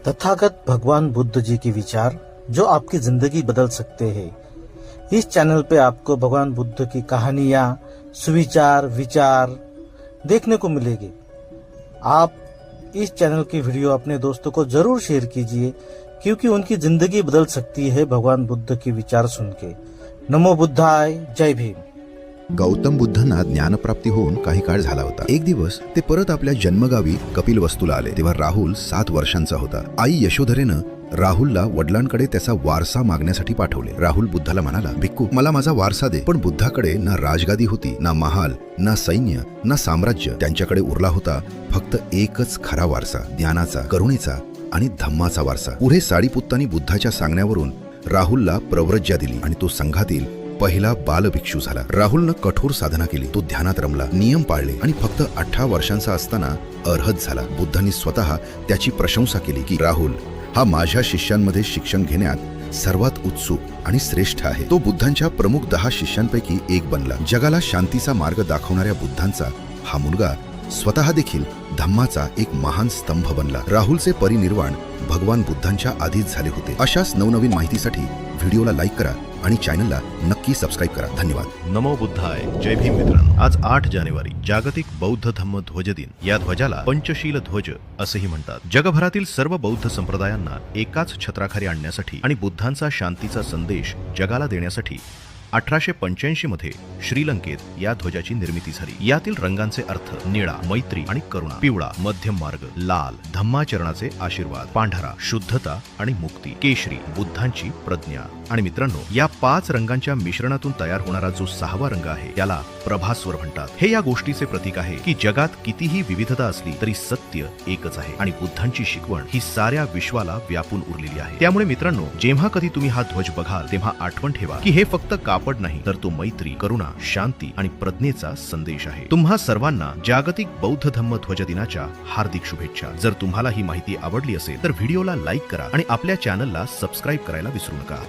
तथागत भगवान बुद्ध जी के विचार जो आपकी जिंदगी बदल सकते हैं। इस चैनल पे आपको भगवान बुद्ध की कहानियां, सुविचार, विचार देखने को मिलेगी। आप इस चैनल की वीडियो अपने दोस्तों को जरूर शेयर कीजिए, क्योंकि उनकी जिंदगी बदल सकती है भगवान बुद्ध के विचार सुन के। नमो बुद्धाय, जय भीम। गौतम बुद्धांना ज्ञानप्राप्ती होऊन काही काळ झाला होता। एक दिवस ते परत आपल्या जन्मगावी कपिलवस्तूला आले, तेव्हा राहुल 7 वर्षांचा होता। आई यशोधरेनं राहुलला वडिलांकडे त्याचा वारसा मागण्यासाठी पाठवले। राहुल बुद्धाला म्हणाला, भिक्खू, मला माझा वारसा दे। पण बुद्धाकडे ना राजगादी होती, ना महाल, ना सैन्य, ना साम्राज्य। त्यांच्याकडे उरला होता फक्त एकच खरा वारसा, ज्ञानाचा, करुणेचा आणि धम्माचा वारसा। पुढे साडीपुत्तांनी बुद्धाच्या सांगण्यावरून राहुलला प्रव्रज्या दिली आणि तो संघातील पहिला बालभिक्षू झाला। राहुलनं कठोर साधना केली, तो ध्यानात रमला, नियम पाळले आणि फक्त 18 वर्षांचा असताना अर्हत झाला। बुद्धांनी स्वतः त्याची प्रशंसा केली की राहुल हा माझ्या शिष्यांमध्ये शिक्षण घेण्यात सर्वात उत्सुक आणि श्रेष्ठ आहे। तो बुद्धांच्या प्रमुख 10 शिष्यांपैकी एक बनला। जगाला शांतीचा मार्ग दाखवणाऱ्या बुद्धांचा हा मुलगा स्वतः देखील धम्माचा एक महान स्तंभ बनला। राहुलचे परिनिर्वाण भगवान बुद्धांच्या आधीच झाले होते। अशाच नवनवीन माहितीसाठी व्हिडिओला लाईक करा आणि चॅनलला नक्की सबस्क्राइब करा। धन्यवाद। नमो बुद्धाय, जय भीम मित्रांनो। आज 8 जानेवारी जागतिक बौद्ध धम्म ध्वज दिन। या ध्वजाला पंचशील ध्वज असेही म्हणतात। जगभरातील सर्व बौद्ध संप्रदायांना एकाच छत्राखाली आणण्यासाठी आणि बुद्धांचा शांतीचा संदेश जगाला देण्यासाठी 1885 मध्ये श्रीलंकेत या ध्वजाची निर्मिती झाली। यातील रंगांचे अर्थ निळा मैत्री आणि करुणा, पिवळा मध्यम मार्ग, लाल धम्माचरणाचे आशीर्वाद, पांढरा शुद्धता आणि मुक्ती, केशरी बुद्धांची प्रज्ञा आणि मित्रांनो या 5 रंगांच्या मिश्रणातून तयार होणारा जो 6वा रंग आहे त्याला प्रभास्वर म्हणतात। हे या गोष्टीचे प्रतीक आहे की जगात कितीही विविधता असली तरी सत्य एकच आहे आणि बुद्धांची शिकवण ही साऱ्या विश्वाला व्यापून उरलेली आहे। त्यामुळे मित्रांनो जेव्हा कधी तुम्ही हा ध्वज बघाल तेव्हा आठवण ठेवा की हे फक्त कापड नाही तर तो मैत्री, करुणा, शांती आणि प्रज्ञेचा संदेश आहे। तुम्हा सर्वांना जागतिक बौद्ध धम्म ध्वज दिनाच्या हार्दिक शुभेच्छा। जर तुम्हाला ही माहिती आवडली असेल तर व्हिडिओला लाईक करा आणि आपल्या चॅनलला सबस्क्राइब करायला विसरू नका।